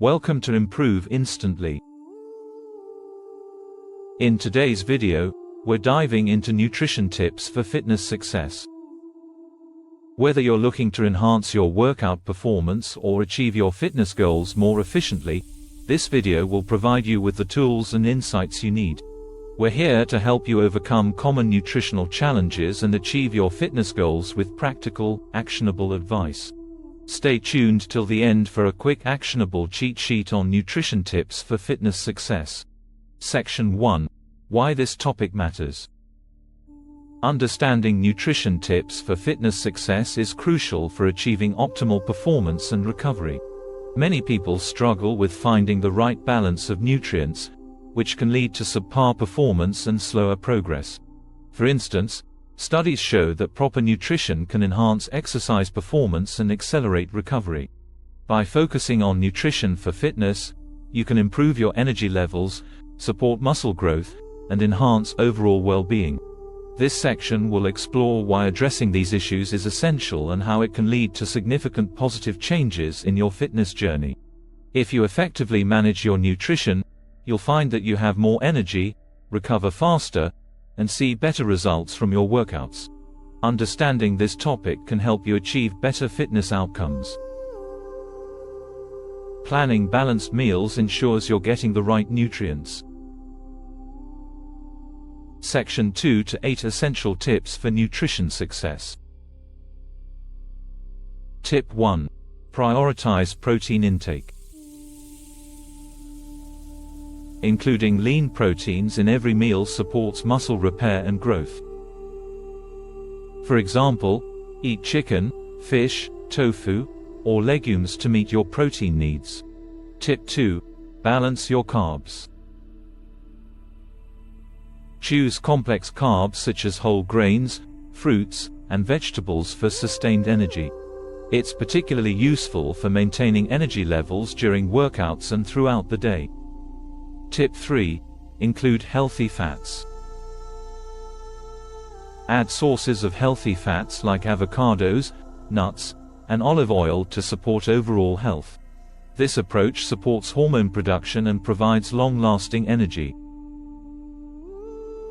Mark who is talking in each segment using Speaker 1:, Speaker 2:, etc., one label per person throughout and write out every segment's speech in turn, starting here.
Speaker 1: Welcome to Improve Instantly. In today's video, we're diving into nutrition tips for fitness success. Whether you're looking to enhance your workout performance or achieve your fitness goals more efficiently, this video will provide you with the tools and insights you need. We're here to help you overcome common nutritional challenges and achieve your fitness goals with practical, actionable advice. Stay tuned till the end for a quick actionable cheat sheet on nutrition tips for fitness success. Section 1. Why this topic matters. Understanding nutrition tips for fitness success is crucial for achieving optimal performance and recovery. Many people struggle with finding the right balance of nutrients, which can lead to subpar performance and slower progress. For instance, studies show that proper nutrition can enhance exercise performance and accelerate recovery. By focusing on nutrition for fitness, you can improve your energy levels, support muscle growth, and enhance overall well-being. This section will explore why addressing these issues is essential and how it can lead to significant positive changes in your fitness journey. If you effectively manage your nutrition, you'll find that you have more energy, recover faster, and see better results from your workouts. Understanding this topic can help you achieve better fitness outcomes. Planning balanced meals ensures you're getting the right nutrients. Section 2 to 8 Essential Tips for Nutrition Success. Tip 1. Prioritize protein intake. Including lean proteins in every meal supports muscle repair and growth. For example, eat chicken, fish, tofu, or legumes to meet your protein needs. Tip 2. Balance your carbs. Choose complex carbs such as whole grains, fruits, and vegetables for sustained energy. It's particularly useful for maintaining energy levels during workouts and throughout the day. Tip 3. Include healthy fats. Add sources of healthy fats like avocados, nuts, and olive oil to support overall health. This approach supports hormone production and provides long-lasting energy.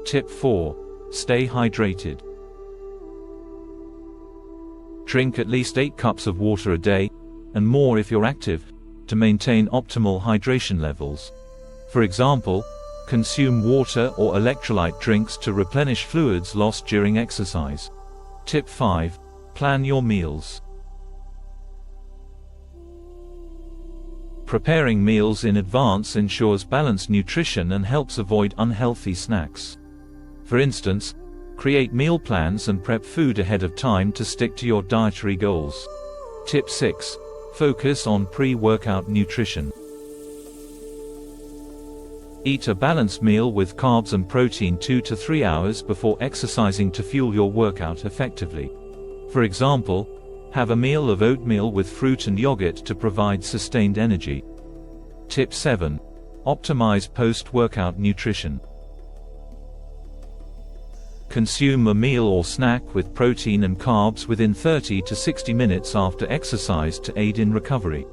Speaker 1: Tip 4. Stay hydrated. Drink at least 8 cups of water a day, and more if you're active, to maintain optimal hydration levels. For example, consume water or electrolyte drinks to replenish fluids lost during exercise. Tip 5. Plan your meals. Preparing meals in advance ensures balanced nutrition and helps avoid unhealthy snacks. For instance, create meal plans and prep food ahead of time to stick to your dietary goals. Tip 6. Focus on pre-workout nutrition. Eat a balanced meal with carbs and protein 2 to 3 hours before exercising to fuel your workout effectively. For example, have a meal of oatmeal with fruit and yogurt to provide sustained energy. Tip 7. Optimize post-workout nutrition. Consume a meal or snack with protein and carbs within 30 to 60 minutes after exercise to aid in recovery.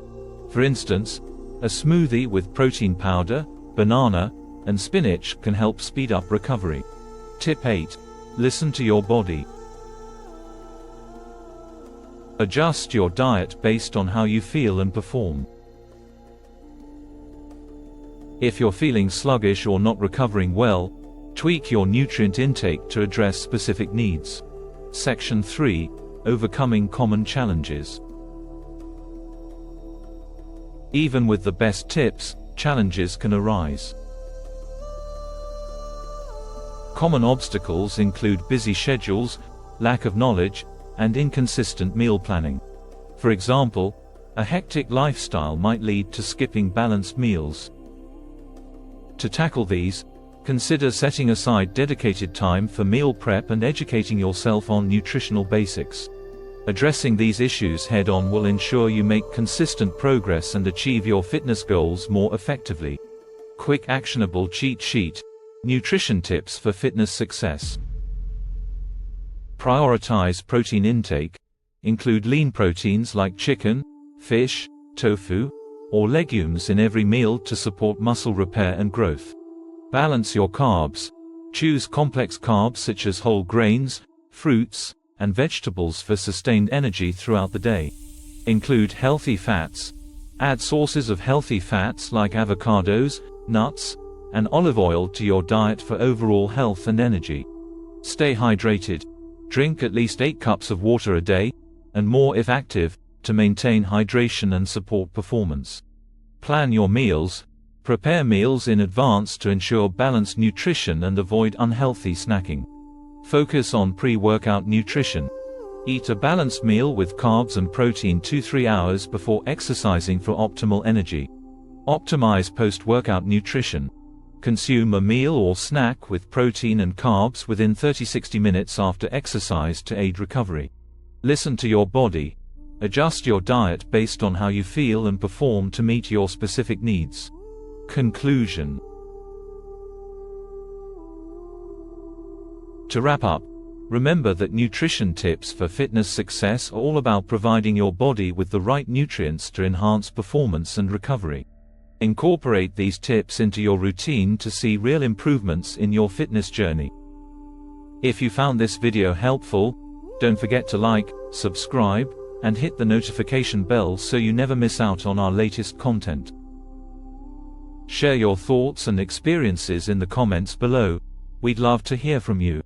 Speaker 1: For instance, a smoothie with protein powder, banana, and spinach can help speed up recovery. Tip 8. Listen to your body. Adjust your diet based on how you feel and perform. If you're feeling sluggish or not recovering well, tweak your nutrient intake to address specific needs. Section 3. Overcoming common challenges. Even with the best tips, challenges can arise. Common obstacles include busy schedules, lack of knowledge, and inconsistent meal planning. For example, a hectic lifestyle might lead to skipping balanced meals. To tackle these, consider setting aside dedicated time for meal prep and educating yourself on nutritional basics. Addressing these issues head-on will ensure you make consistent progress and achieve your fitness goals more effectively. Quick actionable cheat sheet. Nutrition tips for fitness success. Prioritize protein intake. Include lean proteins like chicken, fish, tofu, or legumes in every meal to support muscle repair and growth. Balance your carbs. Choose complex carbs such as whole grains, fruits, and vegetables for sustained energy throughout the day. Include healthy fats. Add sources of healthy fats like avocados, nuts, and olive oil to your diet for overall health and energy. Stay hydrated. Drink at least 8 cups of water a day, and more if active, to maintain hydration and support performance. Plan your meals. Prepare meals in advance to ensure balanced nutrition and avoid unhealthy snacking. Focus on pre-workout nutrition. Eat a balanced meal with carbs and protein 2-3 hours before exercising for optimal energy. Optimize post-workout nutrition. Consume a meal or snack with protein and carbs within 30-60 minutes after exercise to aid recovery. Listen to your body. Adjust your diet based on how you feel and perform to meet your specific needs. Conclusion. To wrap up, remember that nutrition tips for fitness success are all about providing your body with the right nutrients to enhance performance and recovery. Incorporate these tips into your routine to see real improvements in your fitness journey. If you found this video helpful, don't forget to like, subscribe, and hit the notification bell so you never miss out on our latest content. Share your thoughts and experiences in the comments below. We'd love to hear from you.